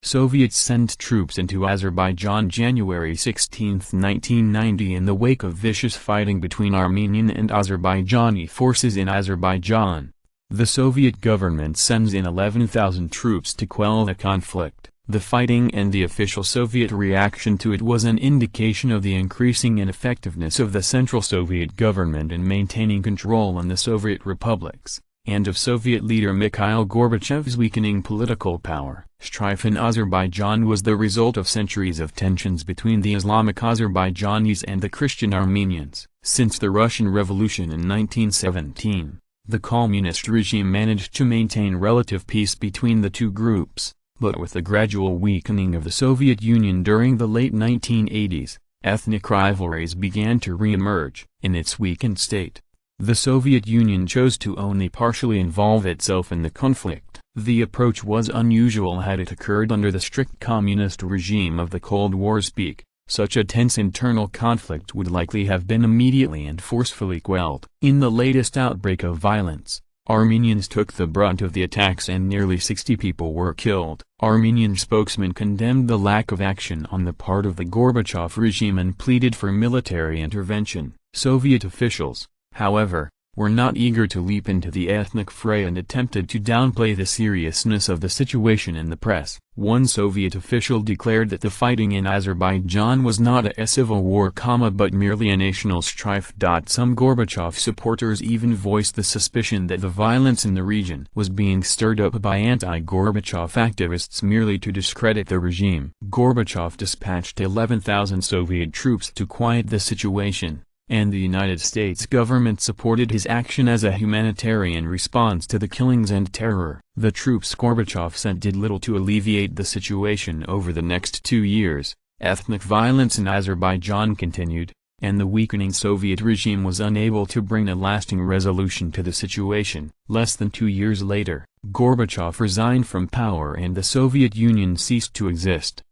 Soviets sent troops into Azerbaijan January 16, 1990 in the wake of vicious fighting between Armenian and Azerbaijani forces in Azerbaijan. The Soviet government sends in 11,000 troops to quell the conflict. The fighting and the official Soviet reaction to it was an indication of the increasing ineffectiveness of the Central Soviet government in maintaining control in the Soviet republics, and of Soviet leader Mikhail Gorbachev's weakening political power. Strife in Azerbaijan was the result of centuries of tensions between the Islamic Azerbaijanis and the Christian Armenians. Since the Russian Revolution in 1917, the communist regime managed to maintain relative peace between the two groups. But with the gradual weakening of the Soviet Union during the late 1980s, ethnic rivalries began to re-emerge. In its weakened state, the Soviet Union chose to only partially involve itself in the conflict. The approach was unusual had it occurred under the strict communist regime of the Cold War's peak. Such a tense internal conflict would likely have been immediately and forcefully quelled. In the latest outbreak of violence, Armenians took the brunt of the attacks and nearly 60 people were killed. Armenian spokesmen condemned the lack of action on the part of the Gorbachev regime and pleaded for military intervention. Soviet officials, however, were not eager to leap into the ethnic fray and attempted to downplay the seriousness of the situation in the press. One Soviet official declared that the fighting in Azerbaijan was not a civil war, but merely a national strife. Some Gorbachev supporters even voiced the suspicion that the violence in the region was being stirred up by anti-Gorbachev activists merely to discredit the regime. Gorbachev dispatched 11,000 Soviet troops to quiet the situation, and the United States government supported his action as a humanitarian response to the killings and terror. The troops Gorbachev sent did little to alleviate the situation. Over the next 2 years, ethnic violence in Azerbaijan continued, and the weakening Soviet regime was unable to bring a lasting resolution to the situation. Less than 2 years later, Gorbachev resigned from power and the Soviet Union ceased to exist.